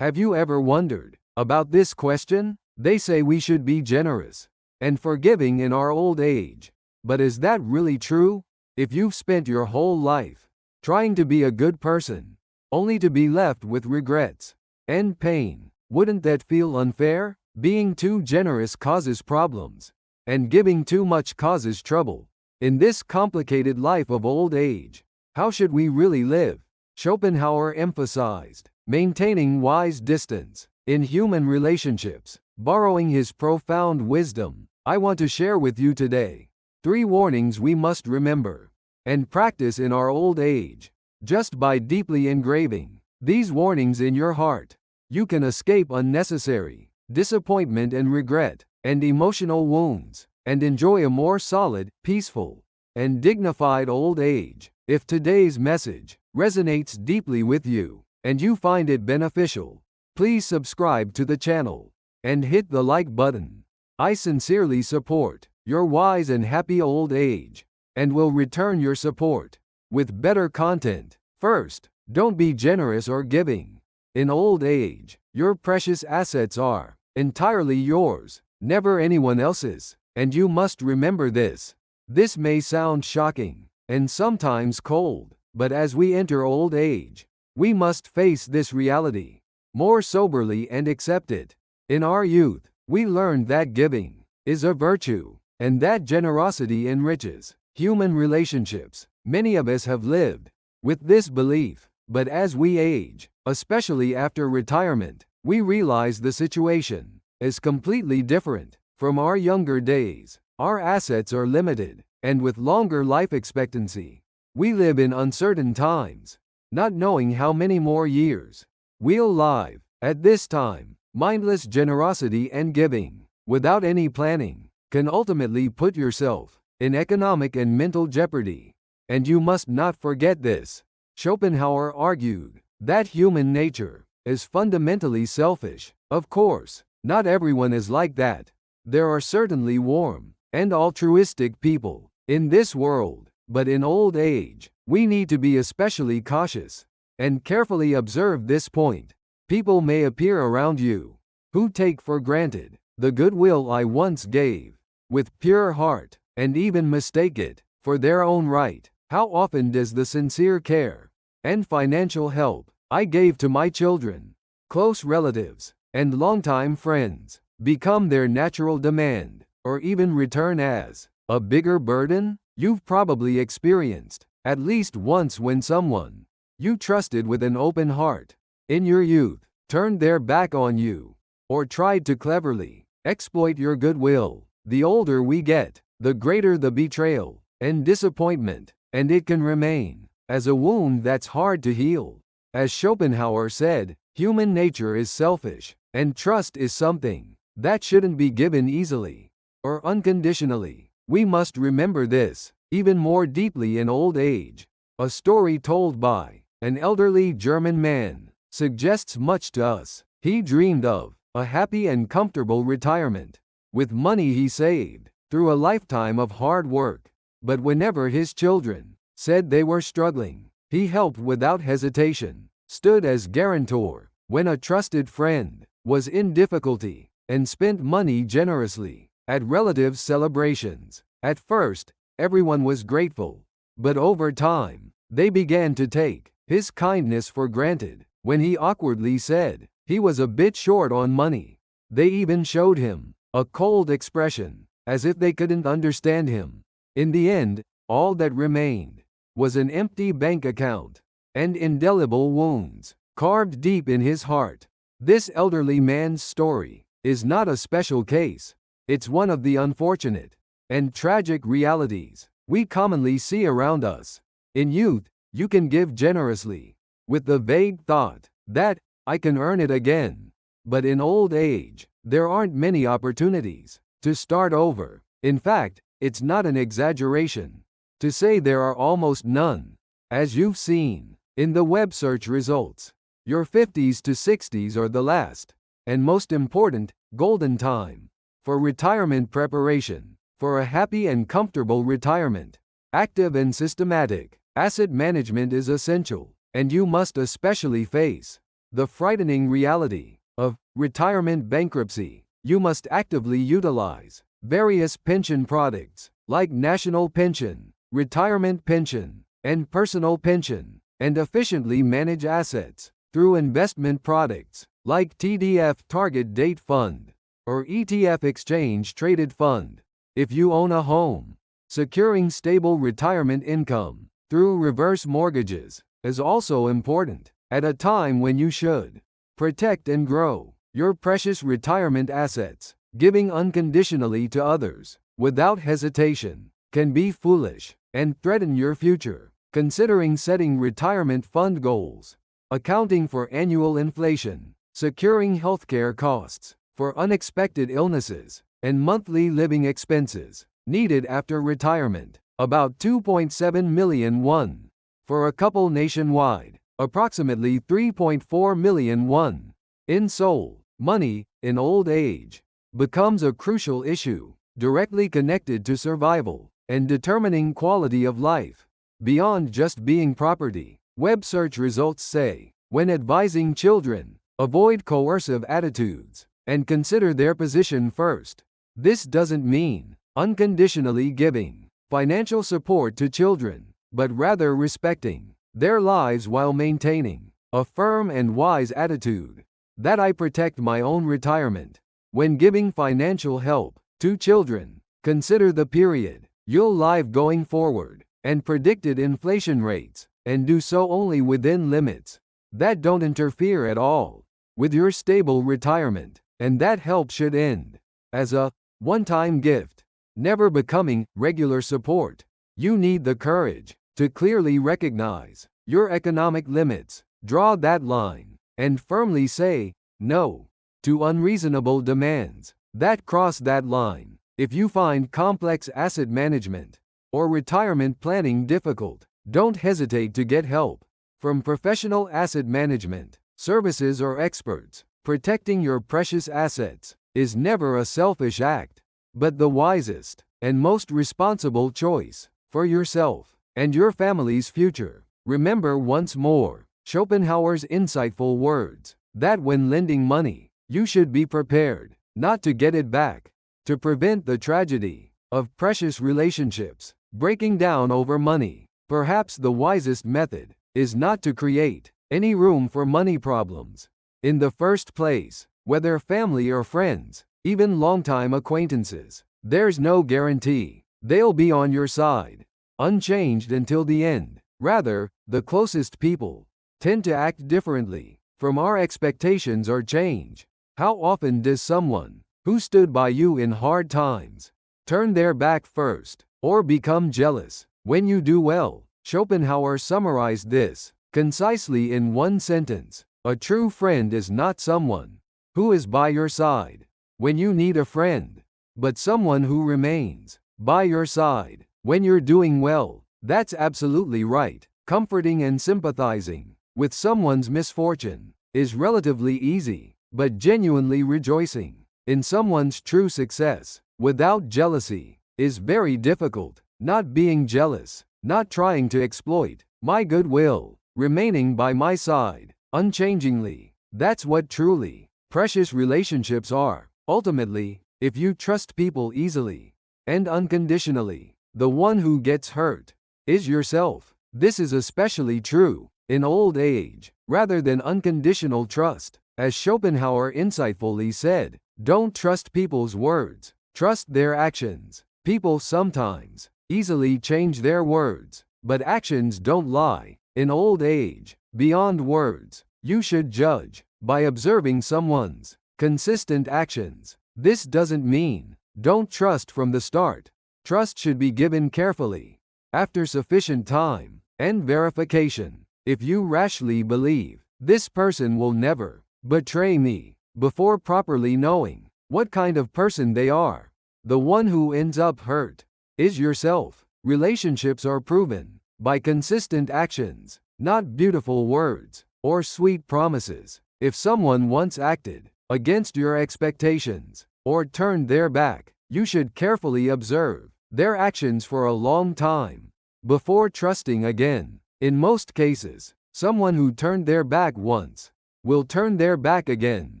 Have you ever wondered about this question? They say we should be generous and forgiving in our old age. But is that really true? If you've spent your whole life trying to be a good person, only to be left with regrets and pain, wouldn't that feel unfair? Being too generous causes problems, and giving too much causes trouble. In this complicated life of old age, how should we really live? Schopenhauer emphasized maintaining wise distance in human relationships. Borrowing his profound wisdom, I want to share with you today 3 warnings we must remember and practice in our old age. Just by deeply engraving these warnings in your heart, you can escape unnecessary disappointment and regret and emotional wounds, and enjoy a more solid, peaceful, and dignified old age. If today's message resonates deeply with you, and you find it beneficial, please subscribe to the channel and hit the like button. I sincerely support your wise and happy old age, and will return your support with better content. First, don't be generous or giving. In old age, your precious assets are entirely yours, never anyone else's, and you must remember this. This may sound shocking and sometimes cold, but as we enter old age, we must face this reality more soberly and accept it. In our youth, we learned that giving is a virtue, and that generosity enriches human relationships. Many of us have lived with this belief, but as we age, especially after retirement, we realize the situation is completely different from our younger days. Our assets are limited, and with longer life expectancy, we live in uncertain times, not knowing how many more years we'll live. At this time, mindless generosity and giving, without any planning, can ultimately put yourself in economic and mental jeopardy. And you must not forget this. Schopenhauer argued that human nature is fundamentally selfish. Of course, not everyone is like that. There are certainly warm and altruistic people in this world, but in old age, we need to be especially cautious and carefully observe this point. People may appear around you who take for granted the goodwill I once gave with pure heart, and even mistake it for their own right. How often does the sincere care and financial help I gave to my children, close relatives, and longtime friends become their natural demand, or even return as a bigger burden? You've probably experienced at least once when someone you trusted with an open heart in your youth turned their back on you, or tried to cleverly exploit your goodwill. The older we get, the greater the betrayal and disappointment, and it can remain as a wound that's hard to heal. As Schopenhauer said, human nature is selfish, and trust is something that shouldn't be given easily or unconditionally. We must remember this even more deeply in old age. A story told by an elderly German man suggests much to us. He dreamed of a happy and comfortable retirement with money he saved through a lifetime of hard work. But whenever his children said they were struggling, he helped without hesitation, stood as guarantor when a trusted friend was in difficulty, and spent money generously at relatives' celebrations. At first, everyone was grateful, but over time, they began to take his kindness for granted. When he awkwardly said he was a bit short on money, they even showed him a cold expression, as if they couldn't understand him. In the end, all that remained was an empty bank account and indelible wounds carved deep in his heart. This elderly man's story is not a special case. It's one of the unfortunate and tragic realities we commonly see around us. In youth, you can give generously with the vague thought that I can earn it again. But in old age, there aren't many opportunities to start over. In fact, it's not an exaggeration to say there are almost none. As you've seen in the web search results, your 50s to 60s are the last and most important golden time for retirement preparation. For a happy and comfortable retirement, active and systematic asset management is essential, and you must especially face The frightening reality of retirement bankruptcy. You must actively utilize various pension products like national pension, retirement pension, and personal pension, and efficiently manage assets through investment products like TDF Target Date Fund or ETF Exchange Traded Fund. If you own a home, securing stable retirement income through reverse mortgages is also important at a time when you should protect and grow your precious retirement assets. Giving unconditionally to others without hesitation can be foolish and threaten your future. Considering setting retirement fund goals, accounting for annual inflation, securing healthcare costs for unexpected illnesses, and monthly living expenses needed after retirement. About 2.7 million won. For a couple nationwide, approximately 3.4 million won. In Seoul, money, in old age, becomes a crucial issue, directly connected to survival and determining quality of life. Beyond just being property, web search results say, when advising children, avoid coercive attitudes and consider their position first. This doesn't mean unconditionally giving financial support to children, but rather respecting their lives while maintaining a firm and wise attitude that I protect my own retirement. When giving financial help to children, consider the period you'll live going forward and predicted inflation rates, and do so only within limits that don't interfere at all with your stable retirement, and that help should end as a one-time gift, never becoming regular support. You need the courage to clearly recognize your economic limits, draw that line, and firmly say no to unreasonable demands that cross that line. If you find complex asset management or retirement planning difficult, don't hesitate to get help from professional asset management services or experts. Protecting your precious assets is never a selfish act, but the wisest and most responsible choice for yourself and your family's future. Remember once more Schopenhauer's insightful words that when lending money, you should be prepared not to get it back. To prevent the tragedy of precious relationships breaking down over money, perhaps the wisest method is not to create any room for money problems in the first place. Whether family or friends, even longtime acquaintances, there's no guarantee they'll be on your side, unchanged until the end. Rather, the closest people tend to act differently from our expectations or change. How often does someone who stood by you in hard times turn their back first, or become jealous when you do well? Schopenhauer summarized this concisely in one sentence: a true friend is not someone who is by your side when you need a friend, but someone who remains by your side when you're doing well. That's absolutely right. Comforting and sympathizing with someone's misfortune is relatively easy, but genuinely rejoicing in someone's true success without jealousy is very difficult. Not being jealous, not trying to exploit my goodwill, remaining by my side unchangingly. That's what truly precious relationships are. Ultimately, if you trust people easily and unconditionally, the one who gets hurt is yourself. This is especially true in old age, rather than unconditional trust. As Schopenhauer insightfully said, don't trust people's words, trust their actions. People sometimes easily change their words, but actions don't lie. In old age, beyond words, you should judge by observing someone's consistent actions. This doesn't mean don't trust from the start. Trust should be given carefully, after sufficient time and verification. If you rashly believe this person will never betray me before properly knowing what kind of person they are, the one who ends up hurt is yourself. Relationships are proven by consistent actions, not beautiful words or sweet promises. If someone once acted against your expectations or turned their back, you should carefully observe their actions for a long time before trusting again. In most cases, someone who turned their back once will turn their back again.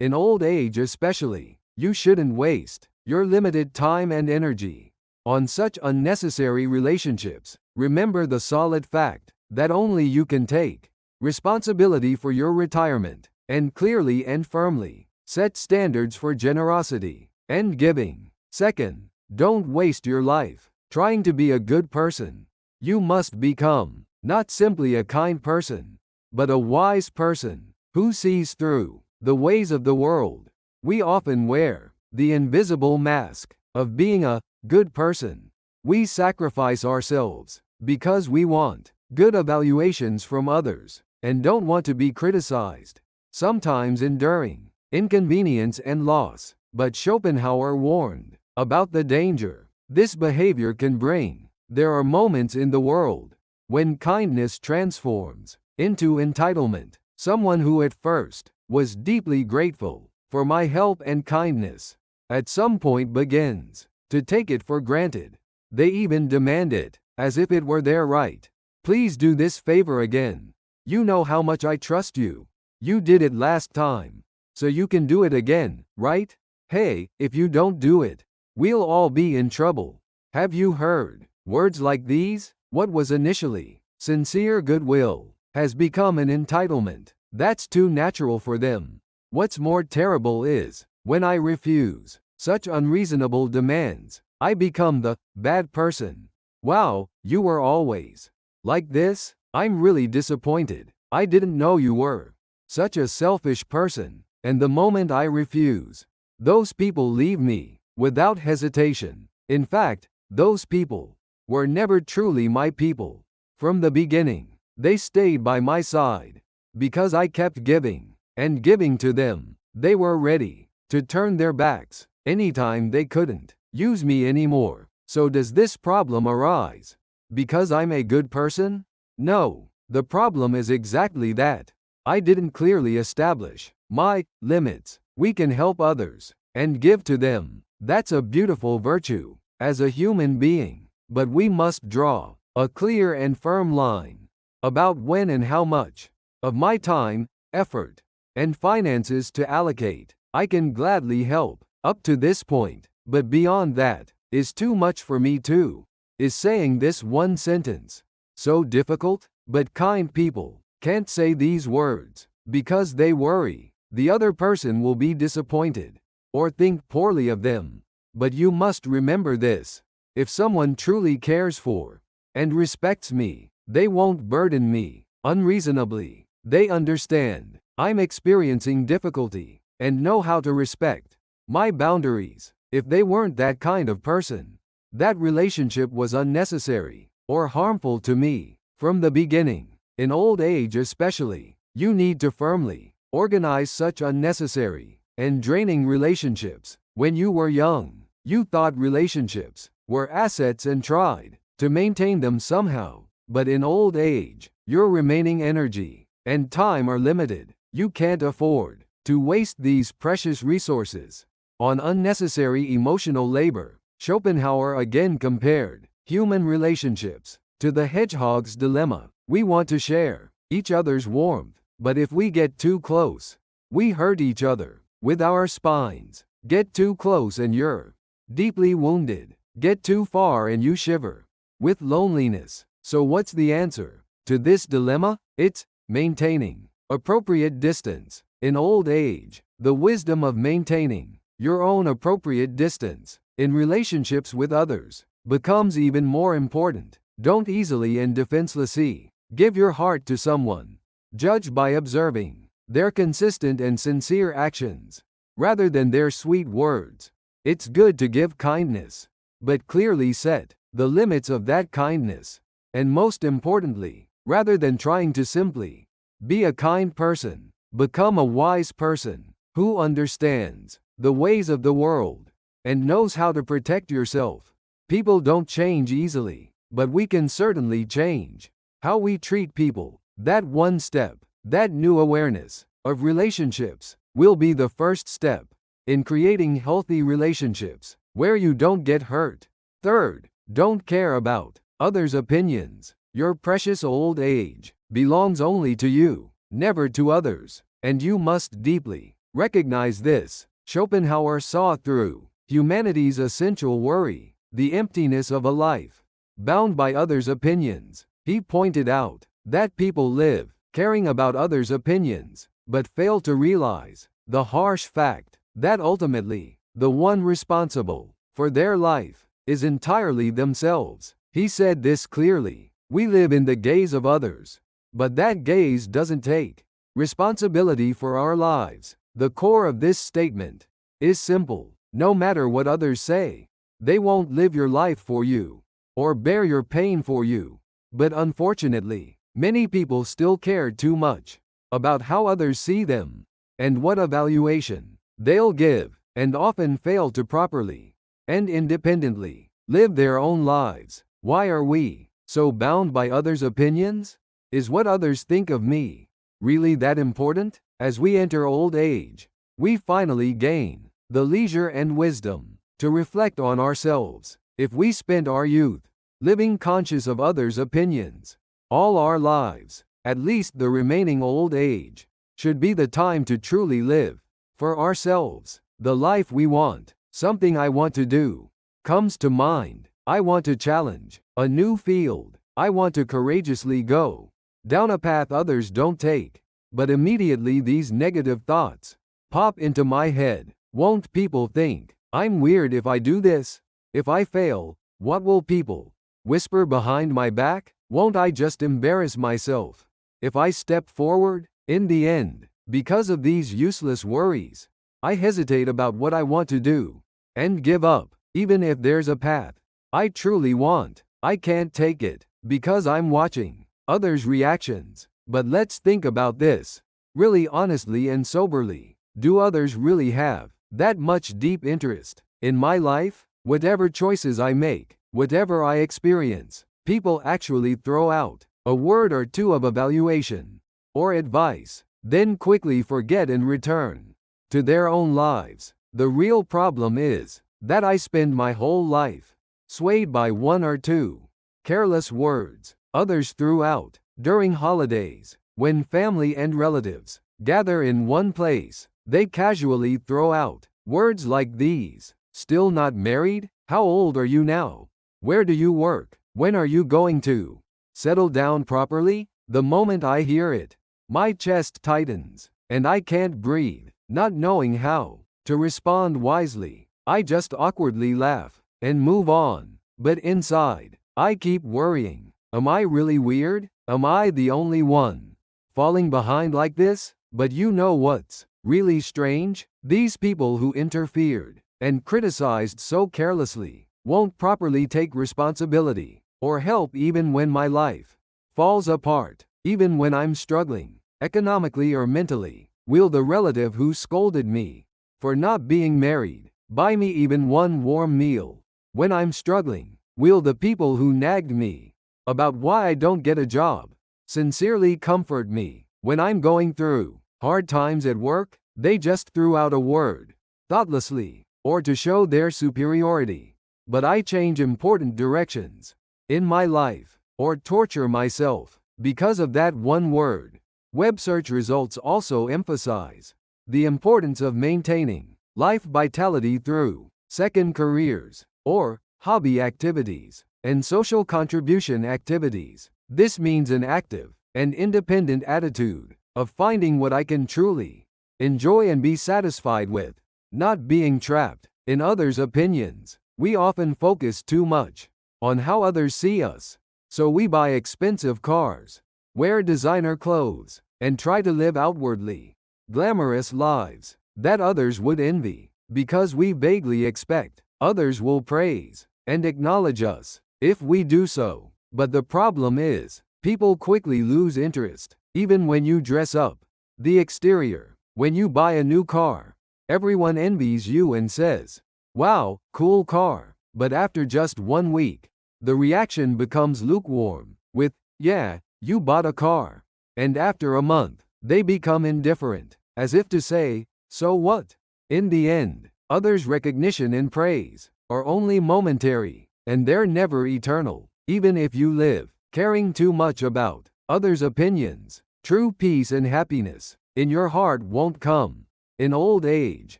In old age especially, you shouldn't waste your limited time and energy on such unnecessary relationships. Remember the solid fact that only you can take responsibility for your retirement, and clearly and firmly set standards for generosity and giving. Second, don't waste your life trying to be a good person. You must become not simply a kind person, but a wise person who sees through the ways of the world. We often wear the invisible mask of being a good person. We sacrifice ourselves because we want good evaluations from others and don't want to be criticized, sometimes enduring inconvenience and loss. But Schopenhauer warned about the danger this behavior can bring. There are moments in the world when kindness transforms into entitlement. Someone who at first was deeply grateful for my help and kindness at some point begins to take it for granted. They even demand it as if it were their right. Please do this favor again. You know how much I trust you. You did it last time, so you can do it again, right? Hey, if you don't do it, we'll all be in trouble. Have you heard words like these? What was initially sincere goodwill has become an entitlement. That's too natural for them. What's more terrible is when I refuse such unreasonable demands, I become the bad person. Wow, you were always like this? I'm really disappointed. I didn't know you were such a selfish person. And the moment I refuse, those people leave me without hesitation. In fact, those people were never truly my people. From the beginning, they stayed by my side because I kept giving and giving to them. They were ready to turn their backs anytime they couldn't use me anymore. So does this problem arise because I'm a good person? No, the problem is exactly that. I didn't clearly establish my limits. We can help others and give to them. That's a beautiful virtue as a human being, but we must draw a clear and firm line about when and how much of my time, effort, and finances to allocate. I can gladly help up to this point, but beyond that is too much for me too. Is saying this one sentence so difficult? But kind people can't say these words because they worry the other person will be disappointed or think poorly of them. But you must remember this: if someone truly cares for and respects me, they won't burden me unreasonably. They understand I'm experiencing difficulty and know how to respect my boundaries. If they weren't that kind of person, that relationship was unnecessary or harmful to me from the beginning. In old age especially, you need to firmly organize such unnecessary and draining relationships. When you were young, you thought relationships were assets and tried to maintain them somehow. But in old age, your remaining energy and time are limited. You can't afford to waste these precious resources on unnecessary emotional labor. Schopenhauer again compared human relationships to the hedgehog's dilemma. We want to share each other's warmth, but if we get too close, we hurt each other with our spines. Get too close and you're deeply wounded. Get too far and you shiver with loneliness. So what's the answer to this dilemma? It's maintaining appropriate distance. In old age, the wisdom of maintaining your own appropriate distance in relationships with others becomes even more important. Don't easily and defenselessly give your heart to someone. Judge by observing their consistent and sincere actions rather than their sweet words. It's good to give kindness, but clearly set the limits of that kindness. And most importantly, rather than trying to simply be a kind person, become a wise person who understands the ways of the world and knows how to protect yourself. People don't change easily, but we can certainly change how we treat people. That one step, that new awareness of relationships, will be the first step in creating healthy relationships where you don't get hurt. Third, don't care about others' opinions. Your precious old age belongs only to you, never to others. And you must deeply recognize this. Schopenhauer saw through humanity's essential worry, the emptiness of a life bound by others' opinions. He pointed out that people live caring about others' opinions, but fail to realize the harsh fact that ultimately, the one responsible for their life is entirely themselves. He said this clearly: we live in the gaze of others, but that gaze doesn't take responsibility for our lives. The core of this statement is simple. No matter what others say, they won't live your life for you or bear your pain for you. But unfortunately, many people still care too much about how others see them and what evaluation they'll give, and often fail to properly and independently live their own lives. Why are we so bound by others' opinions? Is what others think of me really that important? As we enter old age, we finally gain the leisure and wisdom to reflect on ourselves. If we spent our youth living conscious of others' opinions all our lives, at least the remaining old age should be the time to truly live for ourselves the life we want. Something I want to do comes to mind. I want to challenge a new field. I want to courageously go down a path others don't take. But immediately these negative thoughts pop into my head. Won't people think I'm weird if I do this? If I fail, what will people whisper behind my back? Won't I just embarrass myself if I step forward? In the end, because of these useless worries, I hesitate about what I want to do and give up. Even if there's a path I truly want, I can't take it because I'm watching others' reactions. But let's think about this really honestly and soberly. Do others really have that much deep interest in my life? Whatever choices I make, whatever I experience, people actually throw out a word or two of evaluation or advice, then quickly forget and return to their own lives. The real problem is that I spend my whole life swayed by one or two careless words others threw out during holidays. When family and relatives gather in one place, they casually throw out words like these: still not married? How old are you now? Where do you work? When are you going to settle down properly? The moment I hear it, my chest tightens, and I can't breathe. Not knowing how to respond wisely, I just awkwardly laugh and move on. But inside, I keep worrying. Am I really weird? Am I the only one falling behind like this? But you know what's really strange? These people who interfered and criticized so carelessly won't properly take responsibility or help even when my life falls apart, even when I'm struggling economically or mentally. Will the relative who scolded me for not being married buy me even one warm meal when I'm struggling? Will the people who nagged me about why I don't get a job sincerely comfort me when I'm going through hard times at work? They just threw out a word thoughtlessly or to show their superiority. But I change important directions in my life or torture myself because of that one word. Web search results also emphasize the importance of maintaining life vitality through second careers or hobby activities and social contribution activities. This means an active and independent attitude of finding what I can truly enjoy and be satisfied with, not being trapped in others' opinions. We often focus too much on how others see us, so we buy expensive cars, wear designer clothes, and try to live outwardly glamorous lives that others would envy, because we vaguely expect others will praise and acknowledge us if we do so. But the problem is, people quickly lose interest, even when you dress up the exterior. When you buy a new car, everyone envies you and says, "Wow, cool car." But after just 1 week, the reaction becomes lukewarm, with, "Yeah, you bought a car." And after a month, they become indifferent, as if to say, "So what?" In the end, others' recognition and praise are only momentary, and they're never eternal. Even if you live caring too much about others' opinions, true peace and happiness in your heart won't come. In old age,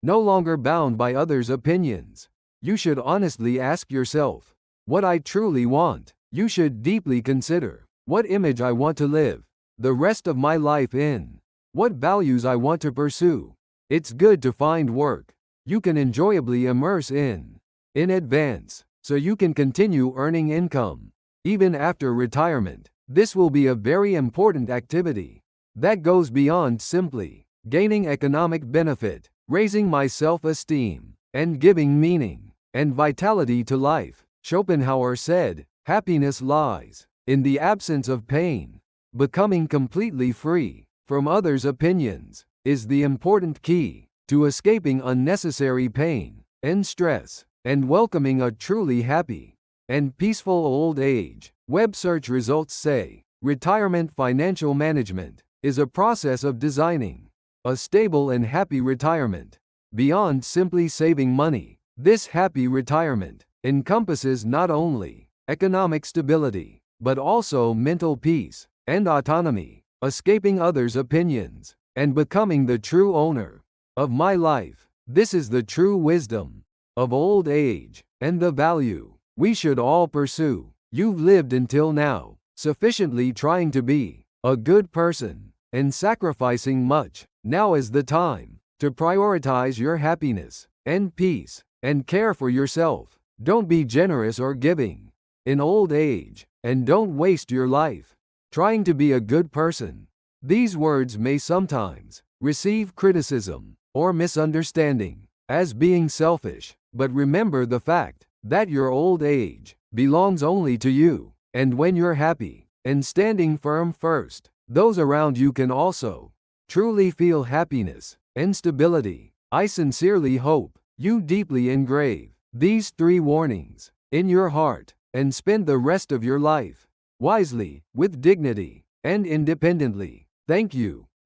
no longer bound by others' opinions, you should honestly ask yourself, what I truly want. You should deeply consider, what image I want to live the rest of my life in, what values I want to pursue. It's good to find work you can enjoyably immerse in advance, so you can continue earning income. Even after retirement, this will be a very important activity that goes beyond simply gaining economic benefit, raising my self-esteem, and giving meaning and vitality to life. Schopenhauer said, happiness lies in the absence of pain. Becoming completely free from others' opinions is the important key to escaping unnecessary pain and stress and welcoming a truly happy and peaceful old age. Web search results say, retirement financial management is a process of designing a stable and happy retirement. Beyond simply saving money, this happy retirement encompasses not only economic stability, but also mental peace and autonomy, escaping others' opinions, and becoming the true owner of my life. This is the true wisdom of old age, and the value we should all pursue. You've lived until now, sufficiently trying to be a good person, and sacrificing much. Now is the time to prioritize your happiness and peace, and care for yourself. Don't be generous or giving in old age, and don't waste your life trying to be a good person. These words may sometimes receive criticism or misunderstanding as being selfish, but remember the fact that your old age belongs only to you, and when you're happy and standing firm first, those around you can also truly feel happiness and stability. I sincerely hope you deeply engrave these 3 warnings in your heart and spend the rest of your life wisely, with dignity, and independently. Thank you.